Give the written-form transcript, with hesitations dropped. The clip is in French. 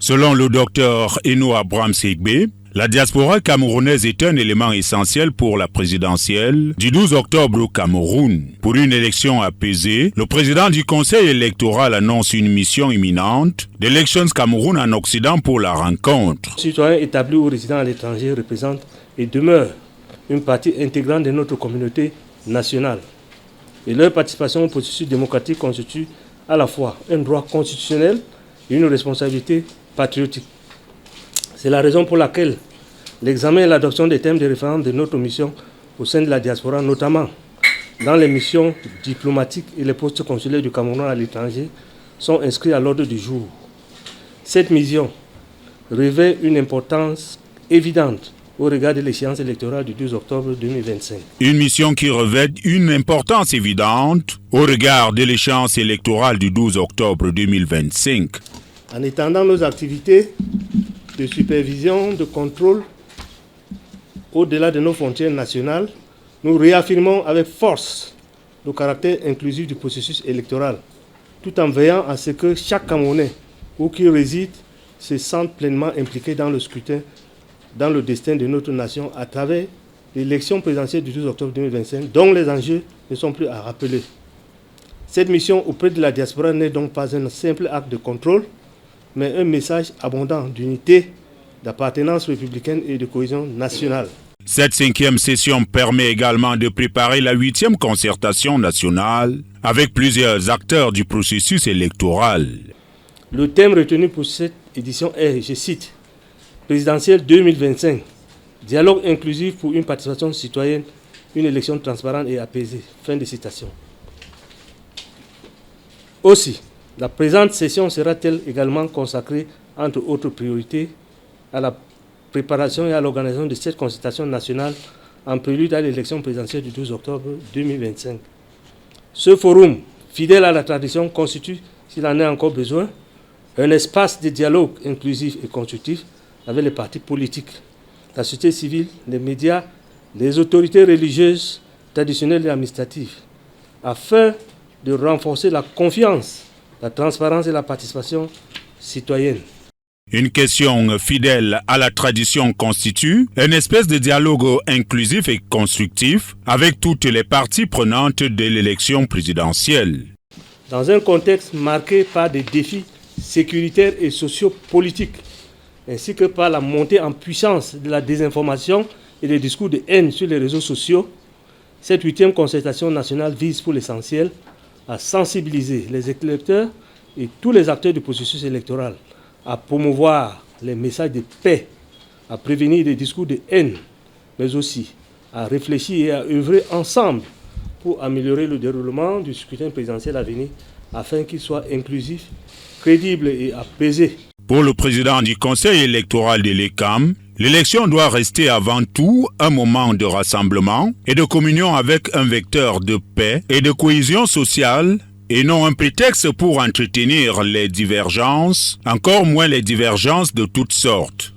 Selon le docteur Eno Abraham Segbe, la diaspora camerounaise est un élément essentiel pour la présidentielle du 12 octobre au Cameroun. Pour une élection apaisée, le président du conseil électoral annonce une mission imminente d'Elections Cameroun en Occident pour la rencontre. Les citoyens établis ou résidents à l'étranger représentent et demeurent une partie intégrante de notre communauté nationale. Et leur participation au processus démocratique constitue à la fois un droit constitutionnel et une responsabilité patriotique. C'est la raison pour laquelle l'examen et l'adoption des thèmes de référence de notre mission au sein de la diaspora, notamment dans les missions diplomatiques et les postes consulaires du Cameroun à l'étranger, sont inscrits à l'ordre du jour. Cette mission revêt une importance évidente au regard de l'échéance électorale du 12 octobre 2025. Une mission qui revêt une importance évidente au regard de l'échéance électorale du 12 octobre 2025. En étendant nos activités de supervision, de contrôle, au-delà de nos frontières nationales, nous réaffirmons avec force le caractère inclusif du processus électoral, tout en veillant à ce que chaque Camerounais, où qu'il réside, se sente pleinement impliqué dans le scrutin, dans le destin de notre nation, à travers l'élection présidentielle du 12 octobre 2025, dont les enjeux ne sont plus à rappeler. Cette mission auprès de la diaspora n'est donc pas un simple acte de contrôle, mais un message abondant d'unité, d'appartenance républicaine et de cohésion nationale. Cette 5e session permet également de préparer la 8e concertation nationale avec plusieurs acteurs du processus électoral. Le thème retenu pour cette édition est, je cite, « Présidentielle 2025, dialogue inclusif pour une participation citoyenne, une élection transparente et apaisée ». Fin de citation. Aussi, la présente session sera-t-elle également consacrée, entre autres priorités, à la préparation et à l'organisation de cette consultation nationale en prélude à l'élection présidentielle du 12 octobre 2025. Ce forum, fidèle à la tradition, constitue, s'il en est encore besoin, un espace de dialogue inclusif et constructif avec les partis politiques, la société civile, les médias, les autorités religieuses, traditionnelles et administratives, afin de renforcer la confiance, la transparence et la participation citoyenne. Une question fidèle à la tradition constitue une espèce de dialogue inclusif et constructif avec toutes les parties prenantes de l'élection présidentielle. Dans un contexte marqué par des défis sécuritaires et sociopolitiques, ainsi que par la montée en puissance de la désinformation et des discours de haine sur les réseaux sociaux, cette 8e concertation nationale vise pour l'essentiel à sensibiliser les électeurs et tous les acteurs du processus électoral, à promouvoir les messages de paix, à prévenir des discours de haine, mais aussi à réfléchir et à œuvrer ensemble pour améliorer le déroulement du scrutin présidentiel à venir afin qu'il soit inclusif, crédible et apaisé. Pour le président du conseil électoral de l'ECAM, l'élection doit rester avant tout un moment de rassemblement et de communion avec un vecteur de paix et de cohésion sociale et non un prétexte pour entretenir les divergences, encore moins les divergences de toutes sortes.